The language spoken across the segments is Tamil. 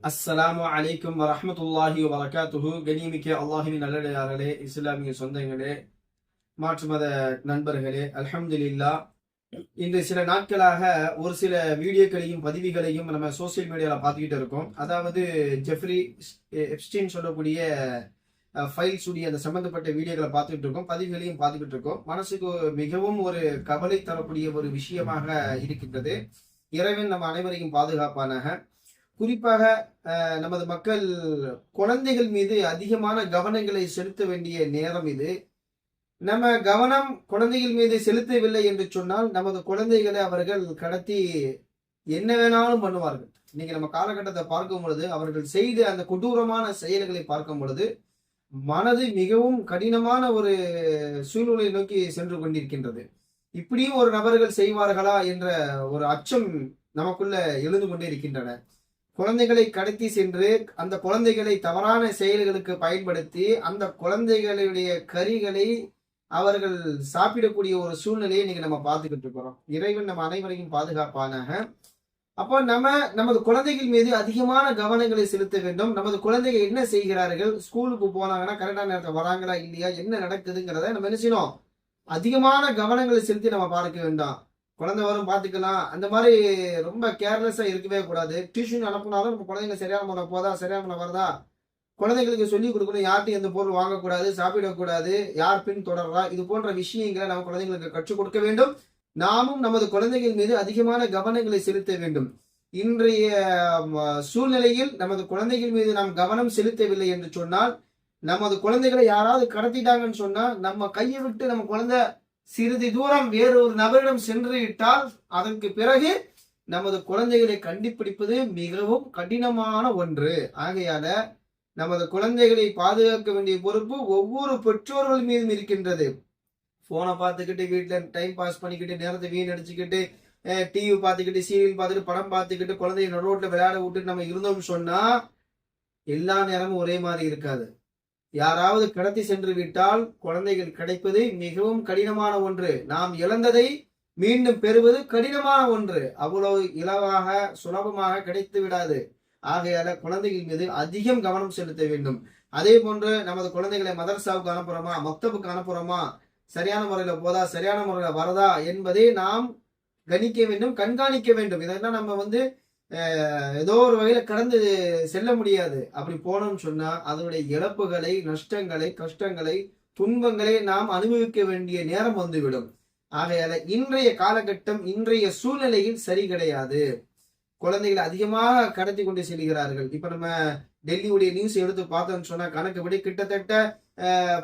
அஸ்ஸலாமு அலைக்கும் வரஹ்மத்துல்லாஹி வபரகாத்துஹு. கண்ணியமிக்க அல்லாஹ்வின் நல்லடியார்களே, இஸ்லாமிய சொந்தங்களே, மாற்று மத நண்பர்களே, அல்ஹம்துலில்லாஹ். இன்று சில நாட்களாக ஒரு சில வீடியோக்களையும் பதிவுகளையும் நம்ம சோசியல் மீடியாவில் பார்த்துக்கிட்டு இருக்கோம். அதாவது ஜெஃப்ரி எப்ஸ்டீன் சொல்லக்கூடிய ஃபைல்ஸ் உடைய அந்த சம்பந்தப்பட்ட வீடியோக்களை பார்த்துக்கிட்டு இருக்கோம், பதிவுகளையும் பார்த்துக்கிட்டு இருக்கோம். மனசுக்கு மிகவும் ஒரு கவலை தரக்கூடிய ஒரு விஷயமாக இருக்கின்றது. இறைவன் நம்ம அனைவரையும் பாதுகாப்பானாக. குறிப்பாக நமது மக்கள் குழந்தைகள் மீது அதிகமான கவனங்களை செலுத்த வேண்டிய நேரம் இது. நம்ம கவனம் குழந்தைகள் மீது செலுத்தவில்லை என்று சொன்னால் நமது குழந்தைகளை அவர்கள் கடத்தி என்ன வேணாலும் பண்ணுவார்கள். இன்னைக்கு நம்ம காலகட்டத்தை பார்க்கும் பொழுது, அவர்கள் செய்த அந்த கொடூரமான செயல்களை பார்க்கும் பொழுது மனது மிகவும் கடினமான ஒரு சூழ்நிலை நோக்கி சென்று கொண்டிருக்கின்றது. இப்படியும் ஒரு நபர்கள் செய்வார்களா என்ற ஒரு அச்சம் நமக்குள்ள எழுந்து கொண்டே இருக்கின்றன. குழந்தைகளை கடத்தி சென்று அந்த குழந்தைகளை தவறான செயல்களுக்கு பயன்படுத்தி அந்த குழந்தைகளுடைய கறிகளை அவர்கள் சாப்பிடக்கூடிய ஒரு சூழ்நிலையை இன்னைக்கு நம்ம பார்த்துக்கிட்டு இருக்கிறோம். இறைவன் நம்ம அனைவரையும் பாதுகாப்பானாக. அப்போ நமது குழந்தைகள் மீது அதிகமான கவனங்களை செலுத்த வேண்டும். நமது குழந்தைகள் என்ன செய்கிறார்கள், ஸ்கூலுக்கு போனாங்கன்னா கரெக்டான நேரத்தில் வராங்களா இல்லையா, என்ன நடக்குதுங்கிறத நம்ம என்ன செய்யணும், அதிகமான கவனங்களை செலுத்தி நம்ம பார்க்க வேண்டாம். குழந்தை வரும் பார்த்துக்கலாம், அந்த மாதிரி ரொம்ப கேர்லெஸ்ஸா இருக்கவே கூடாது. டியூஷன் அனுப்புனாலும் நம்ம குழந்தைங்க சரியான முறை போதா, சரியான முறை வருதா, குழந்தைங்களுக்கு சொல்லிக் கொடுக்கணும். யார்ட்டையும் எந்த பொருள் வாங்கக்கூடாது, சாப்பிடக்கூடாது, யார் பின் தொடர்றா, இது போன்ற விஷயங்களை நம்ம குழந்தைங்களுக்கு கற்றுக் கொடுக்க வேண்டும். நாமும் நமது குழந்தைகள் மீது அதிகமான கவனங்களை செலுத்த வேண்டும். இன்றைய சூழ்நிலையில் நமது குழந்தைகள் மீது நாம் கவனம் செலுத்தவில்லை என்று சொன்னால், நமது குழந்தைகளை யாராவது கடத்திட்டாங்கன்னு சொன்னா, நம்ம கையை விட்டு நம்ம குழந்தை சிறிது தூரம் வேறு ஒரு நபரிடம் சென்று விட்டால் அதற்கு பிறகு நமது குழந்தைகளை கண்டுபிடிப்பது மிகவும் கடினமான ஒன்று. ஆகையால நமது குழந்தைகளை பாதுகாக்க வேண்டிய பொறுப்பு ஒவ்வொரு பெற்றோர்கள் மீதும் இருக்கின்றது. போனை பார்த்துக்கிட்டு வீட்டுல டைம் பாஸ் பண்ணிக்கிட்டு நேரத்தை வீணடிச்சுக்கிட்டு டிவி பார்த்துக்கிட்டு சீரியல் பார்த்துட்டு படம் பார்த்துக்கிட்டு குழந்தைய ரோட்ல விளையாட விட்டுட்டு நம்ம இருந்தோம்னு சொன்னா எல்லா நேரமும் ஒரே மாதிரி இருக்காது. யாராவது கடத்தி சென்று விட்டால் குழந்தைகள் கிடைப்பது மிகவும் கடினமான ஒன்று. நாம் இழந்ததை மீண்டும் பெறுவது கடினமான ஒன்று. அவ்வளவு இலவாக சுலபமாக கிடைத்து விடாது. ஆகையால குழந்தைகள் மீது அதிகம் கவனம் செலுத்த வேண்டும். அதே போன்று நமது குழந்தைகளை மதரசாவுக்கு அனுப்புறோமா, மக்தபுக்கு அனுப்புறோமா, சரியான முறையில போதா, சரியான முறையில வரதா என்பதை நாம் கணிக்க வேண்டும், கண்காணிக்க வேண்டும். இதெல்லாம் நம்ம ஏதோ ஒரு வகையில கடந்து செல்ல முடியாது. அப்படி போனோம்னு சொன்னா அதனுடைய இழப்புகளை, நஷ்டங்களை, கஷ்டங்களை, துன்பங்களை நாம் அனுபவிக்க வேண்டிய நேரம் வந்துவிடும். ஆகையால இன்றைய காலகட்டம், இன்றைய சூழ்நிலையில் சரி கிடையாது. குழந்தைகளை அதிகமாக கடத்தி கொண்டு செல்கிறார்கள். இப்ப நம்ம டெல்லியுடைய நியூஸ் எடுத்து பார்த்தோம்னு சொன்னா கணக்குப்படி கிட்டத்தட்ட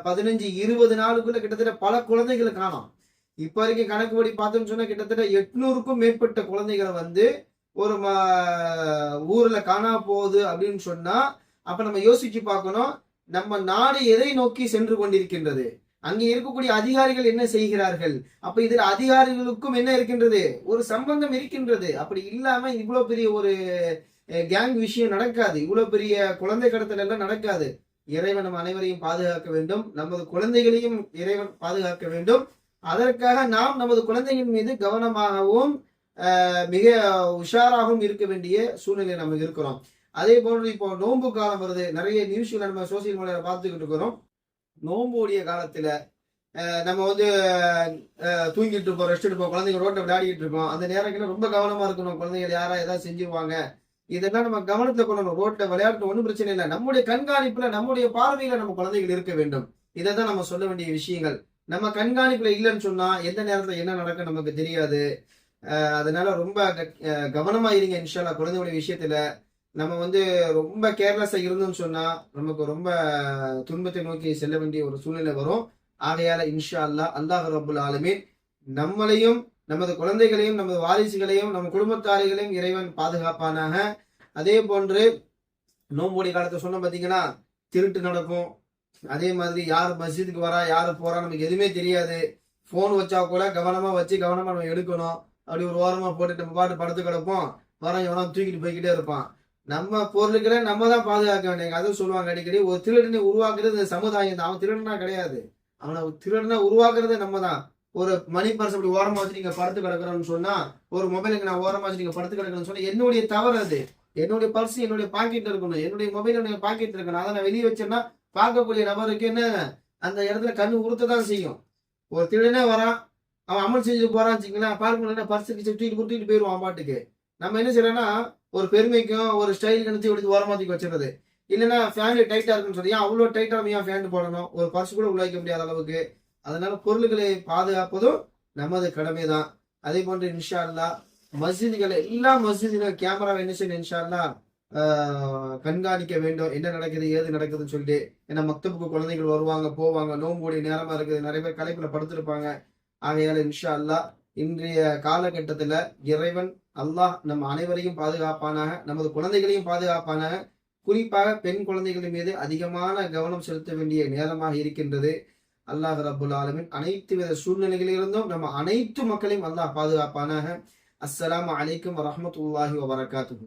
15-20 நாளுக்குள்ள கிட்டத்தட்ட பல குழந்தைகளை காணோம். இப்ப வரைக்கும் கணக்குப்படி பார்த்தோம்னு சொன்னா கிட்டத்தட்ட 800க்கும் மேற்பட்ட குழந்தைகளை ஒரு ஊர்ல காணா போகுது அப்படின்னு சொன்னா, அப்ப நம்ம யோசிச்சு பார்க்கணும், நம்ம நாடு எதை நோக்கி சென்று கொண்டிருக்கின்றது, அங்கே இருக்கக்கூடிய அதிகாரிகள் என்ன செய்கிறார்கள். அப்ப இதுல அதிகாரிகளுக்கும் என்ன இருக்கின்றது, ஒரு சம்பந்தம் இருக்கின்றது. அப்படி இல்லாம இவ்வளவு பெரிய ஒரு கேங் விஷயம் நடக்காது, இவ்வளவு பெரிய குழந்தை கடத்தல் எல்லாம் நடக்காது. இறைவன் நம் அனைவரையும் பாதுகாக்க வேண்டும், நமது குழந்தைகளையும் இறைவன் பாதுகாக்க வேண்டும். அதற்காக நாம் நமது குழந்தைகள் மீது கவனமாகவும் மிக உஷாராகவும் இருக்க வேண்டிய சூழ்நிலை நம்ம இருக்கிறோம். அதே போன்று இப்போ நோன்பு காலம் வருது, நிறைய நியூஸ்ல நம்ம சோசியல் மீடியால பார்த்துக்கிட்டு இருக்கிறோம். நோன்புடைய காலத்துல நம்ம தூங்கிட்டு இருப்போம், ரெஸ்ட் எடுப்போம், குழந்தைங்க ரோட்டை விளையாடிட்டு இருக்கோம். அந்த நேரத்துல ரொம்ப கவனமா இருக்கணும். குழந்தைகள் யாரா ஏதாவது செஞ்சிருவாங்க, இதெல்லாம் நம்ம கவனத்தை கொள்ளணும். ரோட்ல விளையாட்டு ஒன்றும் பிரச்சனை இல்லை, நம்முடைய கண்காணிப்புல, நம்முடைய பார்வையில நம்ம குழந்தைகள் இருக்க வேண்டும். இதை தான் நம்ம சொல்ல வேண்டிய விஷயங்கள். நம்ம கண்காணிப்புல இல்லைன்னு சொன்னா எந்த நேரத்துல என்ன நடக்கும் நமக்கு தெரியாது. அதனால ரொம்ப கவனமா இருங்க. இன்ஷால்லா குழந்தைகளுடைய விஷயத்துல நம்ம ரொம்ப கேர்லெஸ்ஸா இருந்தோம்னு சொன்னா நமக்கு ரொம்ப துன்பத்தை நோக்கி செல்ல வேண்டிய ஒரு சூழ்நிலை வரும். ஆகையால இன்ஷா அல்லா, அல்லாஹ் ரப்புல் ஆலமீன் நம்மளையும் நமது குழந்தைகளையும் நமது வாரிசுகளையும் நம்ம குடும்பத்தாரிகளையும் இறைவன் பாதுகாப்பானாக. அதே போன்று நோம்புடைய காலத்தை சொன்ன பாத்தீங்கன்னா திருட்டு நடக்கும். அதே மாதிரி யார் மஸ்ஜிதுக்கு வரா, யாரு போறா, நமக்கு எதுவுமே தெரியாது. போன் வச்சா கூட கவனமா வச்சு கவனமா நம்ம எடுக்கணும். அப்படி ஒரு ஓரமா போட்டுட்டு நம்ம பாட்டு படுத்து கிடப்போம், வரோம் எவனோ தூக்கிட்டு போய்கிட்டே இருப்பான். நம்ம பொருளுக்களை நம்ம தான் பாதுகாக்க வேண்டிய. அதுவும் சொல்லுவாங்க அடிக்கடி, ஒரு திருடனை உருவாக்குறது இந்த சமுதாயம் தான். அவன் திருடனா கிடையாது, அவனை திருடனை உருவாக்குறது நம்ம தான். ஒரு மணி பர்ஸ் அப்படி ஓரமா வச்சு நீங்க படுத்து கிடக்குறோம்னு சொன்னா, ஒரு மொபைலுக்கு நான் ஓரமா வச்சு நீங்க படுத்து கிடக்குறேன்னு சொன்னா என்னுடைய தவறு அது. என்னுடைய பர்ஸ் என்னுடைய பாக்கெட் இருக்கணும், என்னுடைய மொபைல் என்னுடைய பாக்கெட் இருக்கணும். அதை நான் வெளியே வச்சேன்னா பார்க்கக்கூடிய நபருக்கு என்ன, அந்த இடத்துல கண்ணு உறுத்ததான் செய்யும். ஒரு திருடனே வரான், அவன் அமல் செஞ்சு போறான்னு வச்சுக்கலாம், பார்க்கணும் பர்ஸுக்கு சுட்டிட்டு போயிடுவான் பாட்டுக்கு. நம்ம என்ன செய்யறோம்னா ஒரு பெருமைக்கும் ஒரு ஸ்டைல் நினைச்சு எடுத்து ஓரமாத்திக்கு வச்சிருது. இல்லைன்னா ஃபேன் டைட்டா இருக்குன்னு சொல்லி அவ்வளோ டைட்டா நம்ம ஏன் ஃபேன் போடணும், ஒரு பர்ஸ் கூட உழைக்க முடியாத அளவுக்கு. அதனால பொருள்களை பாதுகாப்பதும் நமது கடமை தான். அதே போன்று இன்ஷா அல்லாஹ் மஸ்ஜிதுகளை எல்லா மஸ்ஜிதுகள் கேமராவை என்ன செய்யணும் இன்ஷா அல்லாஹ் கண்காணிக்க வேண்டும், என்ன நடக்குது ஏது நடக்குதுன்னு சொல்லிட்டு. ஏன்னா மக்தபுக்கு குழந்தைகள் வருவாங்க போவாங்க, நோம்புடைய நேரமா இருக்குது, நிறைய பேர் கலைப்புல படுத்திருப்பாங்க. ஆகையால இன்ஷா அல்லாஹ் இன்றைய காலகட்டத்துல இறைவன் அல்லாஹ் நம் அனைவரையும் பாதுகாப்பானாக, நமது குழந்தைகளையும் பாதுகாப்பானாக. குறிப்பாக பெண் குழந்தைகளின் மீது அதிகமான கவனம் செலுத்த வேண்டிய நேரமாக இருக்கின்றது. அல்லாஹ் ரப்புல் ஆலமீன் அனைத்து வித சூழ்நிலைகளிலிருந்தும் நம்ம அனைத்து மக்களையும் அல்லாஹ் பாதுகாப்பானாக. அஸ்ஸலாமு அலைக்கும் வரஹ்மத்துல்லாஹி வபரகாத்துஹு.